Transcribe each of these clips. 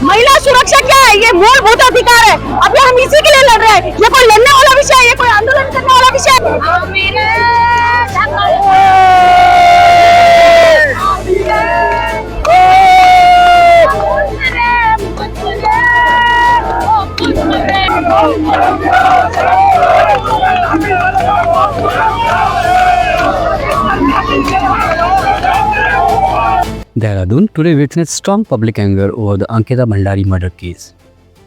महिला सुरक्षा क्या है, ये मूलभूत अधिकार है। अभी हम इसी के लिए लड़ रहे हैं। ये कोई लड़ने वाला विषय है, ये कोई आंदोलन करने वाला विषय है। Dehradun today witnessed strong public anger over the Ankita Bhandari murder case.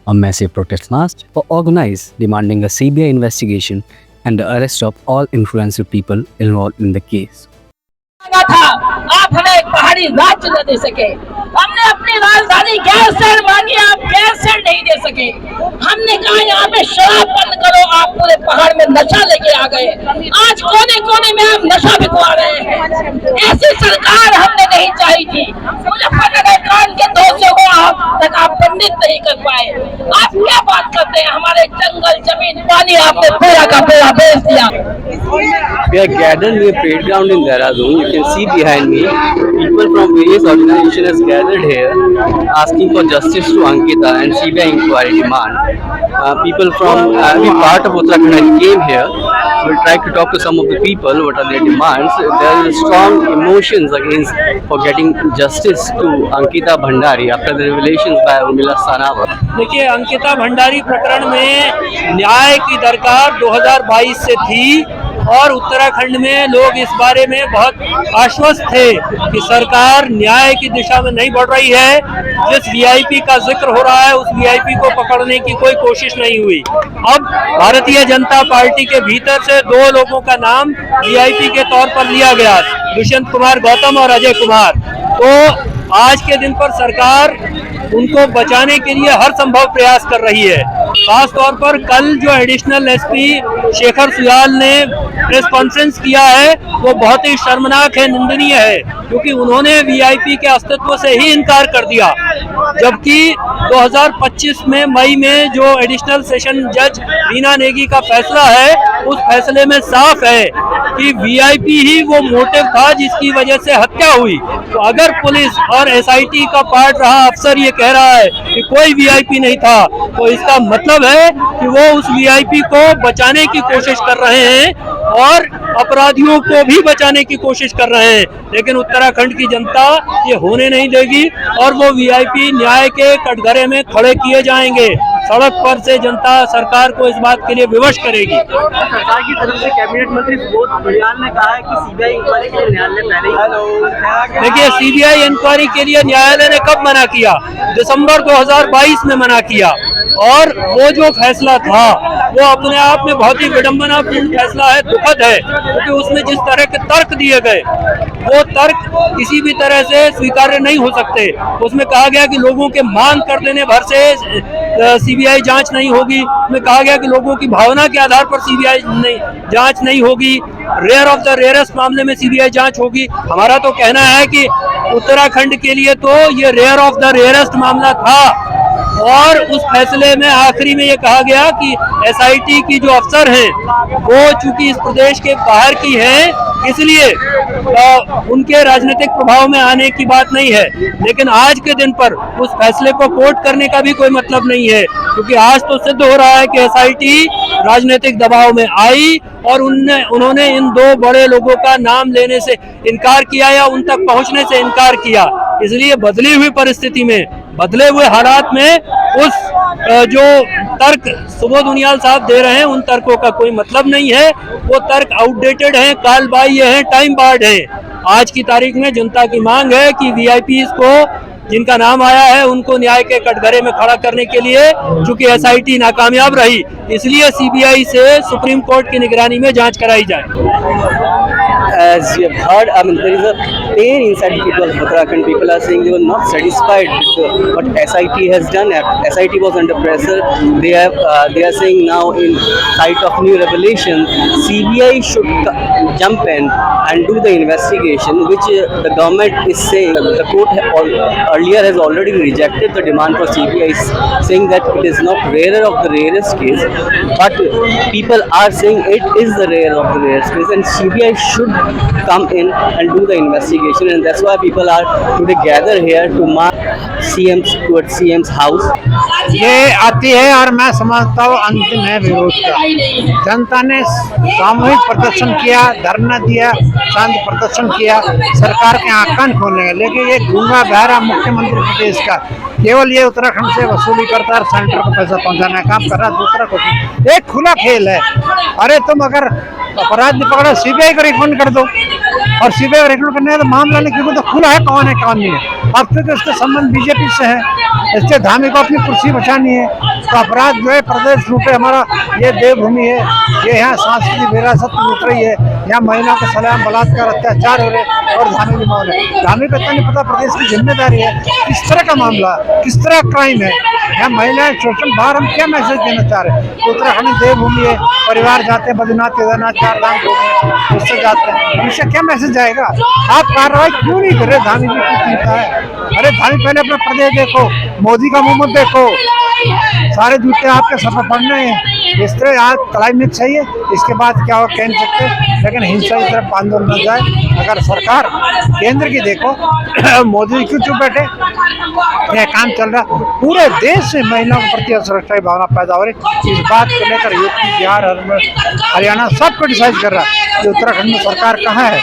A massive protest march was organized demanding a CBI investigation and the arrest of all influential people involved in the case. था आप हमें एक पहाड़ी राज्य न दे सके, हमने अपनी राजधानी गैरसैंण मांगी, आप गैरसैंण नहीं दे सके। हमने कहा यहाँ पे शराब बंद करो, आप पूरे पहाड़ में नशा लेके आ गए। आज कोने कोने में आप नशा बिकवा रहे हैं। ऐसी सरकार हमने नहीं चाहिए थी। मुजफ्फरनगर कांड के दोषियों को आप तक आप पंडित नहीं कर पाए। आप क्या बात करते हैं, हमारे जंगल जमीन पानी आपने पूरा का पूरा बेच दिया। We are gathered near parade ground in Dehradun. You can see behind me, people from various organizations has gathered here asking for justice to Ankita and CBI inquiry demand. People from every part of Uttarakhand came here. We'll try to talk to some of the people, what are their demands. There is strong emotions against for getting justice to Ankita Bhandari after the revelations by Urmila Sanawat. देखिए, अंकिता भंडारी प्रकरण में न्याय की दरकार 2022 से थी और उत्तराखंड में लोग इस बारे में बहुत आश्वस्त थे कि सरकार न्याय की दिशा में नहीं बढ़ रही है। जिस वीआईपी का जिक्र हो रहा है उस वीआईपी को पकड़ने की कोई कोशिश नहीं हुई। अब भारतीय जनता पार्टी के भीतर से दो लोगों का नाम वीआईपी के तौर पर लिया गया, दुष्यंत कुमार गौतम और अजय कुमार। तो आज के दिन पर सरकार उनको बचाने के लिए हर संभव प्रयास कर रही है। खास तौर पर कल जो एडिशनल एसपी शेखर सुयाल ने प्रेस कॉन्फ्रेंस किया है वो बहुत ही शर्मनाक है, निंदनीय है, क्योंकि उन्होंने वीआईपी के अस्तित्व से ही इनकार कर दिया। जबकि 2025 में मई में जो एडिशनल सेशन जज रीना नेगी का फैसला है उस फैसले में साफ है कि वीआईपी ही वो मोटिव था जिसकी वजह से हत्या हुई। तो अगर पुलिस और एसआईटी का पार्ट रहा अफसर ये कह रहा है कि कोई वीआईपी नहीं था, तो इसका मतलब है कि वो उस वीआईपी को बचाने की कोशिश कर रहे हैं और अपराधियों को भी बचाने की कोशिश कर रहे हैं। लेकिन उत्तराखंड की जनता ये होने नहीं देगी और वो वीआईपी न्याय के कटघरे में खड़े किए जाएंगे। सड़क पर से जनता सरकार को इस बात के लिए विवश करेगी। सरकार की तरफ से कैबिनेट मंत्री सुबोध उनियाल ने कहा है कि सीबीआई इंक्वायरी के लिए न्यायालय पहले ही। देखिए, सीबीआई इंक्वायरी के लिए न्यायालय ने कब मना किया? दिसंबर 2022 में मना किया और वो जो फैसला था वो अपने आप में बहुत ही विडंबनापूर्ण फैसला है, दुखद है, क्योंकि उसमें जिस तरह के तर्क दिए गए वो तर्क किसी भी तरह से स्वीकार्य नहीं हो सकते। उसमें कहा गया कि लोगों के मांग कर देने भर से सीबीआई जांच नहीं होगी, में कहा गया कि लोगों की भावना के आधार पर सीबीआई जांच नहीं होगी, रेयर ऑफ द रेयरेस्ट मामले में सीबीआई जांच होगी। हमारा तो कहना है कि उत्तराखंड के लिए तो ये रेयर ऑफ द रेयरेस्ट मामला था और उस फैसले में आखिरी में ये कहा गया कि एसआईटी की जो अफसर हैं वो चूंकि इस प्रदेश के बाहर की हैं इसलिए उनके राजनीतिक प्रभाव में आने की बात नहीं है। लेकिन आज के दिन पर उस फैसले को कोर्ट करने का भी कोई मतलब नहीं है, क्योंकि आज तो सिद्ध हो रहा है कि एसआईटी राजनीतिक दबाव में आई और उन्होंने इन दो बड़े लोगों का नाम लेने से इनकार किया या उन तक पहुंचने से इनकार किया। इसलिए बदली हुई परिस्थिति में, बदले हुए हालात में उस जो तर्क सुबोध उनियाल साहब दे रहे हैं उन तर्कों का कोई मतलब नहीं है। वो तर्क आउटडेटेड हैं, कालबाह्य हैं, टाइम बार्ड हैं। आज की तारीख में जनता की मांग है कि वीआईपीज को जिनका नाम आया है उनको न्याय के कटघरे में खड़ा करने के लिए, चूंकि एसआईटी नाकामयाब रही, इसलिए सीबीआई से सुप्रीम कोर्ट की निगरानी में जांच कराई जाए। As you have heard, there is a pain inside the people of Uttarakhand. People are saying they were not satisfied with what SIT has done. SIT was under pressure. They are saying now in light of new revelation, CBI should jump in and do the investigation, which the government is saying. The court earlier has already rejected the demand for CBI, saying that it is not rarer of the rarest case, but people are saying it is the rare of the rarest case, and CBI should come in and do the investigation, and that's why people are today gather here to march CM's house. ये आती है और मैं समझता हूँ अंतिम है विरोध का। जनता ने सामूहिक प्रदर्शन किया, धरना दिया, शांति प्रदर्शन किया सरकार के आँख कान खोलने, लेकिन ये गूंगा बहरा मुख्यमंत्री प्रदेश का केवल ये उत्तराखंड से वसूली करता है, सेंटर को पैसा पहुंचाने का काम कर रहा है, दूसरा कुछ। एक खुला खेल है। अरे तुम अगर अपराध नहीं पकड़ो, सीबीआई को रिकमेंड कर दो, और सीबीआई को रिकमेंड करने का तो मामला नहीं, क्योंकि तो खुला है कौन नहीं है। अब तो इसका संबंध बीजेपी से है, इससे धामी को अपनी कुर्सी बचानी है, तो अपराध जो है प्रदेश लूटे हमारा, ये देवभूमि है, ये यहाँ सांस्कृतिक विरासत लूट रही है, यहाँ महिलाओं का सलाम बलात्कार अत्याचार हो रहे और धामी भी माहौल है। धामी को इतना नहीं पता प्रदेश की जिम्मेदारी है, किस तरह का मामला, किस तरह क्राइम है, यहाँ महिलाएं शोषण, बाहर हम क्या मैसेज देना चाह रहे हैं। उत्तराखंड देवभूमि है, परिवार जाते हैं बद्रीनाथ केदारनाथ चार धाम को, उससे जाते हैं, उनसे क्या मैसेज जाएगा। आप कार्रवाई क्यों नहीं कर रहे? धामी जी की चिंता है। अरे धामी पहले अपना प्रदेश देखो, मोदी का मुंह मत देखो, सारे जूते आपके सफर पड़ने हैं। इस तरह आज क्लाइमेक्स चाहिए, इसके बाद क्या हो कह नहीं सकते, लेकिन हिंसा की तरफ आंदोलन न जाए। अगर सरकार केंद्र की देखो, मोदी क्यों चुप बैठे, यह काम चल रहा, पूरे देश में महिलाओं के प्रति असुरक्षा की भावना पैदा हो रही। इस बात को लेकर यूपी, बिहार, हरियाणा सब क्रिटिसाइज कर रहा है कि उत्तराखंड में सरकार कहाँ है,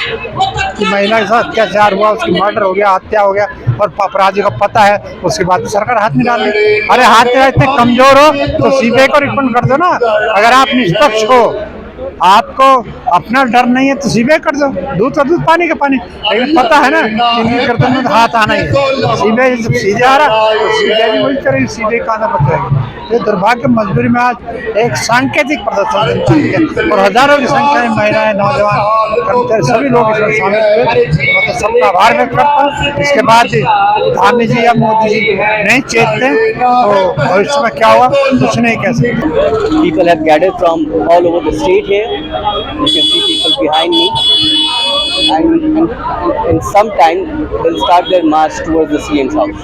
कि महिला के साथ अत्याचार हुआ, उसकी मर्डर हो गया, हत्या हो गया, और अपराधी को पता है, उसके बाद सरकार हाथ नहीं डाल रही। अरे हाथ में इतने कमजोर हो तो सीबीआई को रिकमेंड कर दो ना। अगर आप निष्पक्ष हो, आपको अपना डर नहीं है तो सीबीआई कर दो, दूध का दूध पानी का पानी। लेकिन पता है ना कि करते में तो हाथ आना ही है। सीबीआई जब सीधे आ रहा तो सीबीआई भी वही करेगी, सीबीआई का आना बचाएगी। ये दुर्भाग्य मजबूरी में आज एक सांकेतिक प्रदर्शन और हजारों की संख्या में महिलाएं, नौजवान, कर्मचारी सभी लोग इसमें शामिल हुए। तो सबका आभार व्यक्त करता हूँ। इसके बाद धामी जी या मोदी जी नहीं चेतते तो भविष्य में क्या हुआ कुछ नहीं कह सकते। People have gathered from all over the state here. You can see people behind me, and in some time they'll start their march towards the CM's house.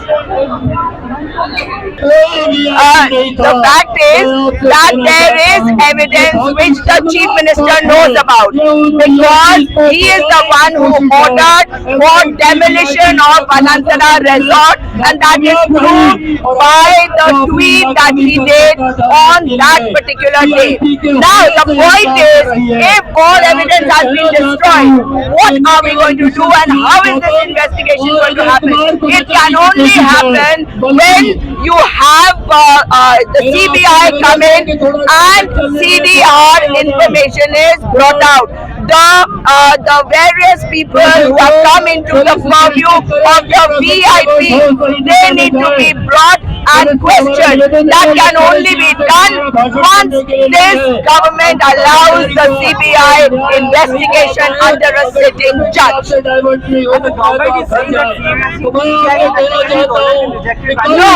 The fact is that there is evidence which the Chief Minister knows about, because he is the one who ordered for demolition of Anantara Resort, and that is proved by the tweet that he did on that particular day. Now the point is, if all evidence has been destroyed, what are we going to do, and how is this investigation going to happen? It can only happen when you have the CBI come in and CDR information is brought out. The various people who have come into the purview of the VIP, they need to be brought and questioned. That can only be done once this government allows the CBI investigation under a sitting judge. No,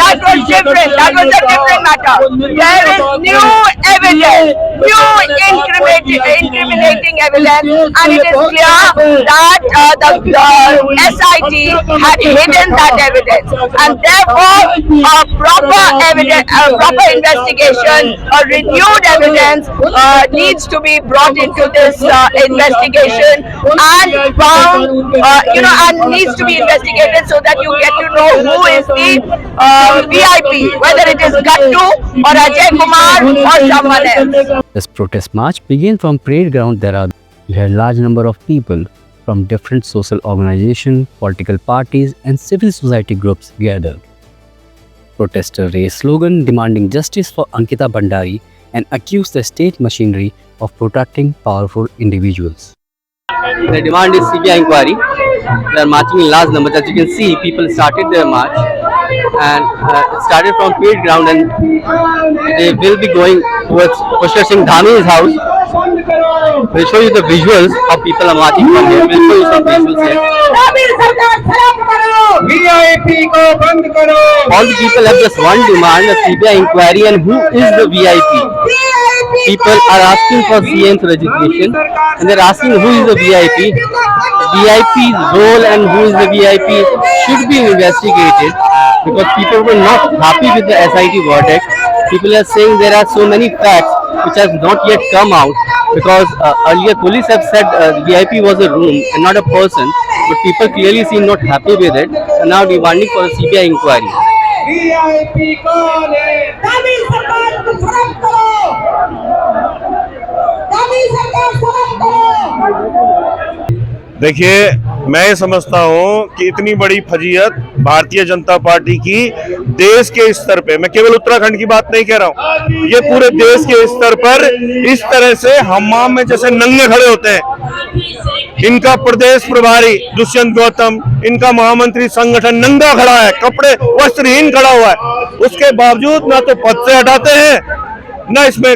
that was different. That was a different matter. There is new evidence, new incriminating evidence, and it is clear that the SIT had hidden that evidence, and therefore a proper investigation, a renewed evidence needs to be brought into this investigation and found, and needs to be investigated so that you get to know who is the VIP, whether it is Gattu or Ajay Kumar or someone else. This protest march began from parade ground Dehradun. We had large number of people from different social organizations, political parties and civil society groups gathered. Protesters raised slogan demanding justice for Ankita Bhandari and accused the state machinery of protecting powerful individuals. The demand is CBI inquiry. They are marching in large numbers. As you can see, people started their march, and it started from parade ground, and they will be going towards Pushkar Singh Dhami's house. We'll show you the visuals how people are marching from here. We'll show you some visuals here. All the people have just one demand, a CBI inquiry, and who is the VIP? People are asking for CM's resignation, and they're asking who is the VIP. VIP's role and who is the VIP should be investigated, because people were not happy with the SIT verdict. People are saying there are so many facts which have not yet come out, because earlier police have said VIP was a room and not a person, but people clearly seem not happy with it, and now demanding for a CBI inquiry. दादी सरकार को खत्म करो, दादी सरकार खत्म करो। देखिए, मैं ये समझता हूँ कि इतनी बड़ी फजीयत भारतीय जनता पार्टी की देश के स्तर पे, मैं केवल उत्तराखंड की बात नहीं कह रहा हूँ, ये पूरे देश के स्तर पर इस तरह से हमाम में जैसे नंगे खड़े होते हैं। इनका प्रदेश प्रभारी दुष्यंत गौतम, इनका महामंत्री संगठन नंगा खड़ा है, कपड़े वस्त्रहीन खड़ा हुआ है, उसके बावजूद ना तो पद से हटाते हैं, ना इसमें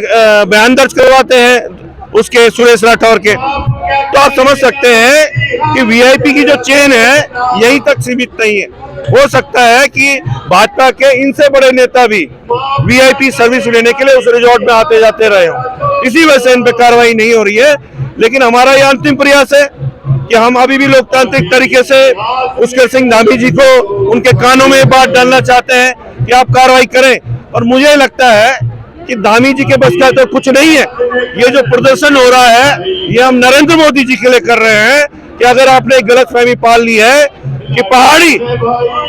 बयान दर्ज करवाते हैं उसके सुरेश राठौर के। तो आप समझ सकते हैं कि वीआईपी की जो चेन है यहीं तक सीमित नहीं है। हो सकता है कि भाजपा के इनसे बड़े नेता भी वीआईपी सर्विस लेने के लिए उस रिजॉर्ट में आते जाते रहे हों, इसी वजह से इन पे कार्रवाई नहीं हो रही है। लेकिन हमारा यह अंतिम प्रयास है कि हम अभी भी लोकतांत्रिक तरीके से पुष्कर सिंह धामी जी को उनके कानों में बात डालना चाहते हैं कि आप कार्रवाई करें। और मुझे लगता है कि धामी जी के बस का तो कुछ नहीं है। ये जो प्रदर्शन हो रहा है ये हम नरेंद्र मोदी जी के लिए कर रहे हैं कि अगर आपने गलतफहमी पाल ली है कि पहाड़ी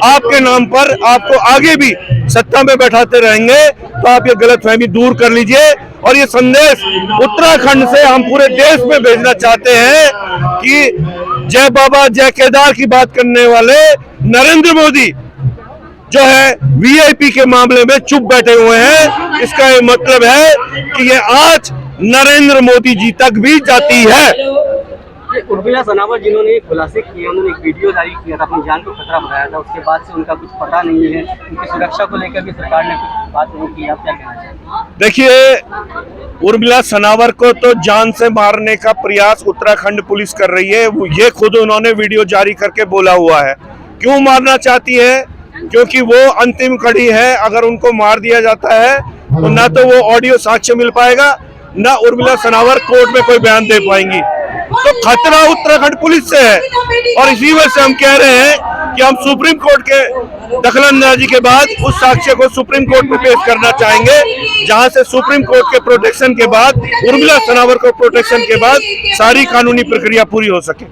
आपके नाम पर आपको आगे भी सत्ता में बैठाते रहेंगे, तो आप ये गलतफहमी दूर कर लीजिए। और ये संदेश उत्तराखंड से हम पूरे देश में भेजना चाहते हैं कि जय बाबा जय केदार की बात करने वाले नरेंद्र मोदी जो है वीआईपी के मामले में चुप बैठे हुए हैं। इसका ये मतलब है कि ये आज नरेंद्र मोदी जी तक भी जाती है। उर्मिला सनावर जिन्होंने खुलासे किए, उन्होंने एक वीडियो जारी किया था, अपनी जान को खतरा बताया था, उसके बाद से उनका कुछ पता नहीं है, उनकी सुरक्षा को लेकर भी सरकार ने कुछ बात नहीं की। आप क्या कहना चाहते हैं? देखिए, उर्मिला सनावर को तो जान से मारने का प्रयास उत्तराखंड पुलिस कर रही है, वो ये खुद उन्होंने वीडियो जारी करके बोला हुआ है। क्यों मारना चाहती है? क्योंकि वो अंतिम कड़ी है। अगर उनको मार दिया जाता है तो ना तो वो ऑडियो साक्ष्य मिल पाएगा, ना उर्मिला सनावर कोर्ट में कोई बयान दे पाएंगी। तो खतरा उत्तराखंड पुलिस से है और इसी वजह से हम कह रहे हैं कि हम सुप्रीम कोर्ट के दखलंदाजी के बाद उस साक्ष्य को सुप्रीम कोर्ट में पेश करना चाहेंगे, जहां से सुप्रीम कोर्ट के प्रोटेक्शन के बाद, उर्मिला सनावर को प्रोटेक्शन के बाद सारी कानूनी प्रक्रिया पूरी हो सके।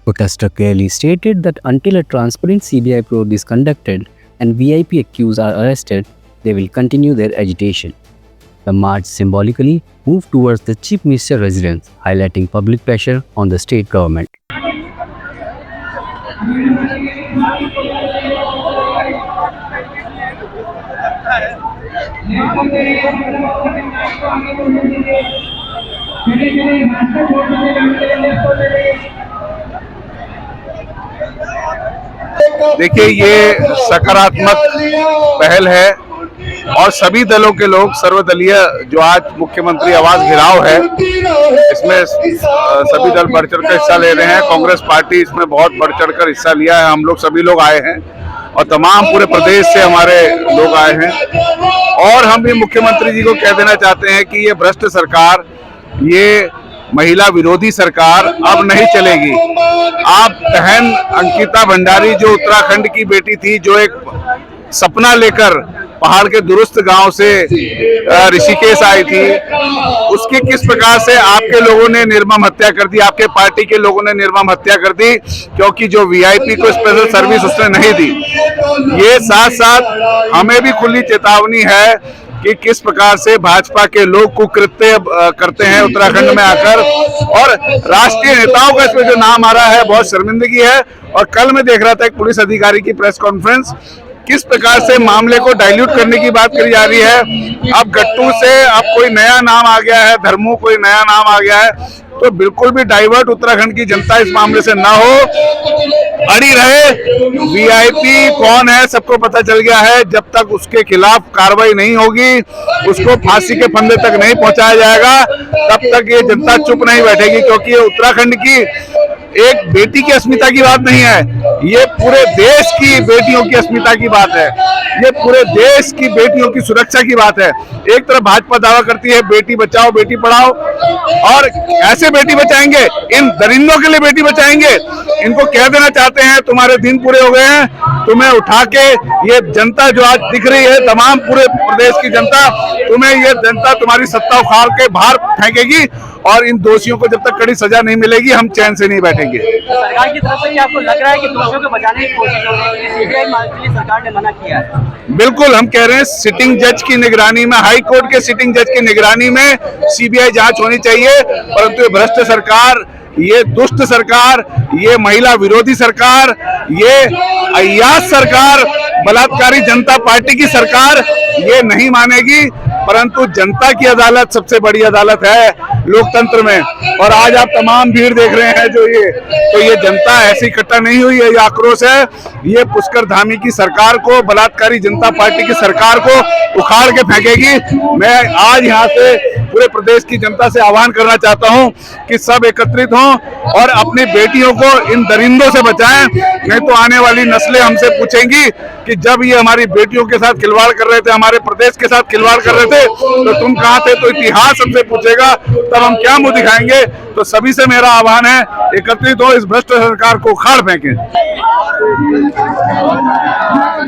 Protester clearly stated that until a transparent CBI probe is conducted and VIP accused are arrested, they will continue their agitation. The march symbolically moved towards the Chief Minister's residence, highlighting public pressure on the state government. देखिए, ये सकारात्मक पहल है और सभी दलों के लोग सर्वदलीय जो आज मुख्यमंत्री आवास घेराव है, इसमें सभी दल बढ़ चढ़ कर हिस्सा ले रहे हैं। कांग्रेस पार्टी इसमें बहुत बढ़ चढ़ कर हिस्सा लिया है। हम लोग सभी लोग आए हैं और तमाम पूरे प्रदेश से हमारे लोग आए हैं। और हम भी मुख्यमंत्री जी को कह देना चाहते हैं कि ये भ्रष्ट सरकार, ये महिला विरोधी सरकार अब नहीं चलेगी। आप बहन अंकिता भंडारी जो उत्तराखंड की बेटी थी, जो एक सपना लेकर पहाड़ के दुरुस्त गांव से ऋषिकेश आई थी, उसकी किस प्रकार से आपके लोगों ने निर्मम हत्या कर दी, आपके पार्टी के लोगों ने निर्मम हत्या कर दी, क्योंकि जो वीआईपी को स्पेशल सर्विस उसने नहीं दी। ये साथ साथ हमें भी खुली चेतावनी है कि किस प्रकार से भाजपा के लोग कुकृत्य करते हैं उत्तराखंड में आकर, और राष्ट्रीय नेताओं का इसमें जो नाम आ रहा है, बहुत शर्मिंदगी है। और कल मैं देख रहा था एक पुलिस अधिकारी की प्रेस कॉन्फ्रेंस, किस प्रकार से मामले को डाइल्यूट करने की बात करी जा रही है। अब गट्टू से अब कोई नया नाम आ गया है, धर्मू कोई नया नाम आ गया है, तो बिल्कुल भी डाइवर्ट उत्तराखंड की जनता इस मामले से ना हो, अड़ी रहे। वीआईपी कौन है सबको पता चल गया है। जब तक उसके खिलाफ कार्रवाई नहीं होगी, उसको फांसी के फंदे तक नहीं पहुंचाया जाएगा, तब तक ये जनता चुप नहीं बैठेगी। क्योंकि ये उत्तराखंड की एक बेटी की अस्मिता की बात नहीं है, ये पूरे देश की बेटियों की अस्मिता की बात है, ये पूरे देश की बेटियों की सुरक्षा की बात है। एक तरफ भाजपा दावा करती है बेटी बचाओ बेटी पढ़ाओ, और ऐसे बेटी बचाएंगे, इन दरिंदों के लिए बेटी बचाएंगे। इनको कह देना चाहते हैं तुम्हारे दिन पूरे हो गए हैं, तुम्हें उठा के ये जनता जो आज दिख रही है, तमाम पूरे प्रदेश की जनता, तुम्हें ये जनता तुम्हारी सत्ता उखाड़ के बाहर फेंकेगी और इन दोषियों को जब तक कड़ी सजा नहीं मिलेगी हम चैन से नहीं बैठेंगे। सरकार की तरफ से क्या आपको लग रहा है कि दोषियों को बचाने की कोशिश हो रही है? सीबीआई के लिए सरकार ने मना किया है। बिल्कुल, हम कह रहे हैं सिटिंग जज की निगरानी में, हाई कोर्ट के सिटिंग जज की निगरानी में सीबीआई जांच होनी चाहिए, परंतु ये भ्रष्ट सरकार, ये दुष्ट सरकार, ये महिला विरोधी सरकार, ये अय्याश सरकार, बलात्कारी जनता पार्टी की सरकार ये नहीं मानेगी। परंतु जनता की अदालत सबसे बड़ी अदालत है लोकतंत्र में, और आज आप तमाम भीड़ देख रहे हैं जो ये जनता ऐसी इकट्ठा नहीं हुई है, ये आक्रोश है, ये पुष्कर धामी की सरकार को, बलात्कारी जनता पार्टी की सरकार को उखाड़ के फेंकेगी। मैं आज यहाँ से पूरे प्रदेश की जनता से आह्वान करना चाहता हूँ कि सब एकत्रित हों और अपनी बेटियों को इन दरिंदों से बचाएं, नहीं तो आने वाली नस्लें हमसे पूछेंगी कि जब ये हमारी बेटियों के साथ खिलवाड़ कर रहे थे, हमारे प्रदेश के साथ खिलवाड़ कर रहे थे, तो तुम कहाँ थे? तो इतिहास हमसे पूछेगा, तब हम क्या मुंह दिखाएंगे? तो सभी से मेरा आह्वान है, एकत्रित हो, इस भ्रष्ट सरकार को उखाड़ फेंकें।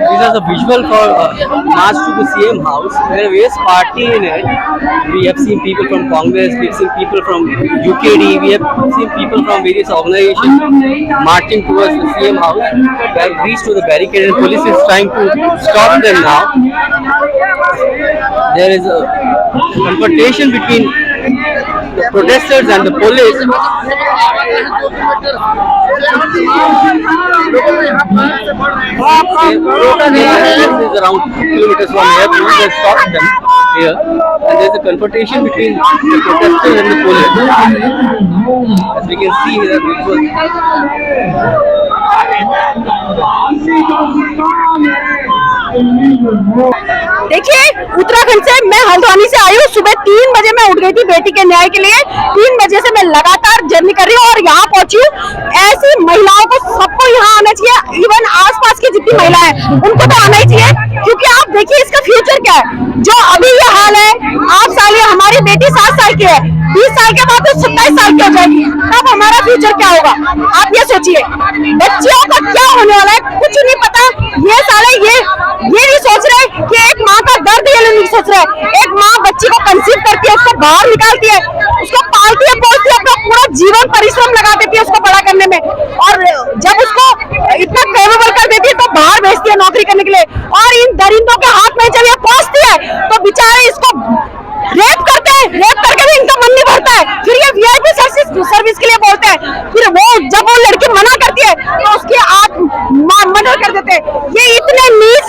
These are the visual for march to the CM house. There are various party in it. We have seen people from Congress, we have seen people from UKD, we have seen people from various organizations marching towards the CM house. They have reached to the barricade and police is trying to stop them now. There is a confrontation between the protesters and the police. Is around 2 kilometers from here. Police have stopped them here, and there is a confrontation between the protesters and the police. As we can see here, देखिए, उत्तराखंड से मैं हल्द्वानी से आई हूँ। सुबह 3 बजे मैं उठ गई थी बेटी के न्याय के लिए। 3 बजे से मैं लगातार जर्नी कर रही हूँ और यहाँ पहुंची हूँ। ऐसी महिलाओं को सबको यहाँ आना चाहिए, इवन आसपास की जितनी महिलाएं हैं उनको तो आना ही चाहिए, क्योंकि आप देखिए इसका फ्यूचर क्या है। जो अभी ये हाल है, 8 साल, हमारी बेटी 7 साल की है, 20 साल के बाद तो 27 साल की हो जाएगी, तब हमारा फ्यूचर क्या होगा? आप ये सोचिए, बच्चियों का क्या होने वाला है, कुछ नहीं पता। ये साले ये नहीं सोच रहे कि एक माँ का दर्द ये नहीं सोच रहे। एक माँ बच्ची को कंसीव करती है, उसको बाहर निकालती है, उसको पालती है, पोसती है, अपना पूरा जीवन परिश्रम लगा देती है उसको बड़ा करने में, और जब उसको इतना कैपेबल कर देती है तो बाहर भेजती है नौकरी करने के लिए। और इन दरिंदों के हाथ में जब ये पहुंचती है तो बेचारे इसको रेप करते हैं, रेप करके भी इनका मन नहीं भरता है, फिर ये वीआईपी सर्विस के लिए बोलते हैं, फिर वो जब वो लड़की मना करती है तो उसकी आंख मर्डर कर देते हैं। ये इतने नीच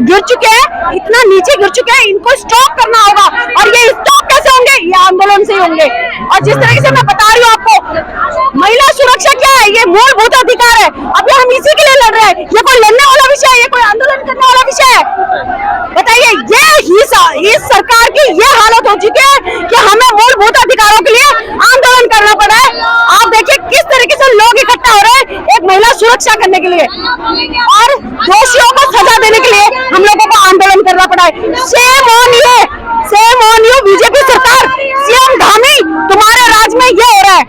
गिर चुके हैं, इतना नीचे गिर चुके हैं, इनको स्टॉप करना होगा। और ये स्टॉप कैसे होंगे? ये आंदोलन से ही होंगे। और जिस तरीके से मैं बता रही हूँ आपको, महिला सुरक्षा क्या है? ये मूलभूत अधिकार है। अभी हम इसी के लिए लड़ रहे हैं। ये कोई लड़ने वाला विषय है? ये कोई आंदोलन करने वाला विषय है? बताइए, ये इस सरकार की ये हालत हो चुकी है कि हमें मूलभूत अधिकारों के लिए आंदोलन करना पड़ा है। आप देखिए किस तरीके से लोग इकट्ठा हो रहे हैं एक महिला सुरक्षा करने के लिए, और दोषियों को सजा देने के लिए हम लोगों को आंदोलन करना पड़ा है। सेम ऑन यू बीजेपी सरकार, सीएम धामी, तुम्हारे राज में ये हो रहा है।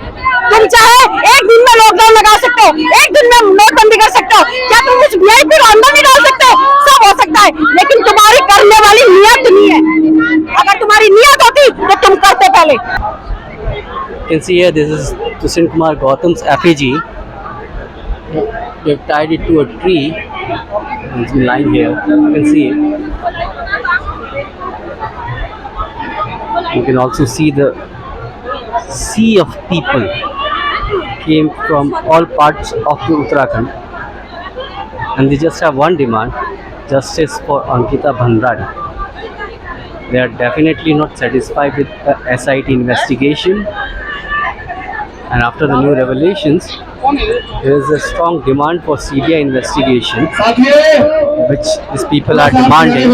तुम चाहे एक दिन में लॉकडाउन लगा सकते हो, एक दिन में नोटबंदी कर सकते हो, क्या तुम उस वीआईपी को अंदर नहीं डाल सकते? सब हो सकता है, लेकिन तुम्हारी करने वाली नियत नहीं है। अगर तुम्हारी नियत होती तो तुम करते पहले। You can see here, this is Tusin Kumar Gautam's effigy. We have tied it to a tree. It's in line here. You can see it. You can also see the sea of people came from all parts of the Uttarakhand, and they just have one demand: justice for Ankita Bhandari. They are definitely not satisfied with the SIT investigation, and after the new revelations, there is a strong demand for CBI investigation, which these people are demanding.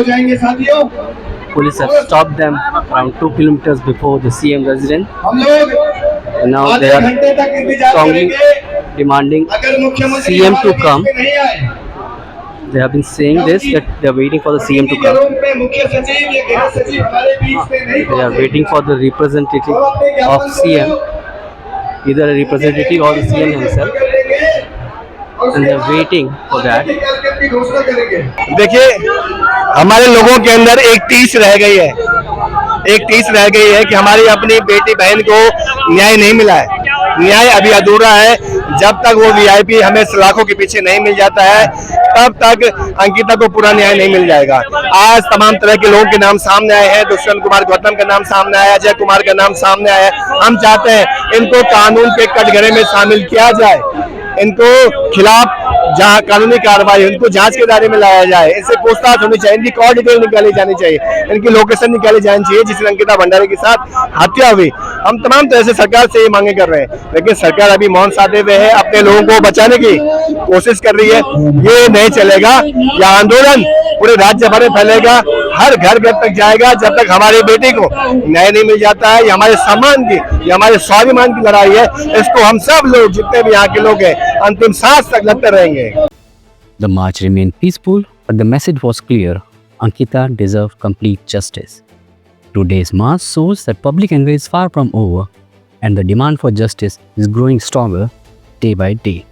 Police have stopped them around 2 kilometers before the CM residence, and now they are strongly demanding CM to come. They have been saying this, that they are waiting for the CM to come. They are waiting for the representative of CM, either a representative or the CM himself, and they are waiting for that. देखिए, हमारे लोगों के अंदर एक टीस रह गई है, एक टीस रह गई है कि हमारी अपनी बेटी बहन को न्याय नहीं मिला है, न्याय अभी अधूरा है। जब तक वो वीआईपी हमें सलाखों के पीछे नहीं मिल जाता है तब तक अंकिता को पूरा न्याय नहीं मिल जाएगा। आज तमाम तरह के लोगों के नाम सामने आए हैं, दुष्यंत कुमार गौतम का नाम सामने आया, अजय कुमार का नाम सामने आया। हम चाहते हैं इनको कानून के कटघरे में शामिल किया जाए, इनको खिलाफ जहाँ कानूनी कार्रवाई, उनको जांच के दायरे में लाया जाए, इनसे पूछताछ होनी चाहिए, इनकी कॉल डिटेल निकाली जानी चाहिए, इनकी लोकेशन निकाली जानी चाहिए जिसमें अंकिता भंडारी के साथ हत्या हुई। हम तमाम तरह से सरकार से ये मांगे कर रहे हैं, लेकिन सरकार अभी मौन साधे हुए है, अपने लोगों को बचाने की कोशिश कर रही है। ये नहीं चलेगा, यह आंदोलन पूरे राज्य भर में फैलेगा, हर घर घर तक जाएगा जब तक हमारी बेटी को न्याय नहीं मिल जाता है। ये हमारे सम्मान की, ये हमारे स्वाभिमान की लड़ाई है, इसको हम सब लोग जितने भी यहाँ के लोग हैं अंतिम सांस तक लड़ते रहेंगे। The march remained peaceful, but the message was clear. Ankita deserved complete justice. Today's march shows that public anger is far from over, and the demand for justice is growing stronger day by day.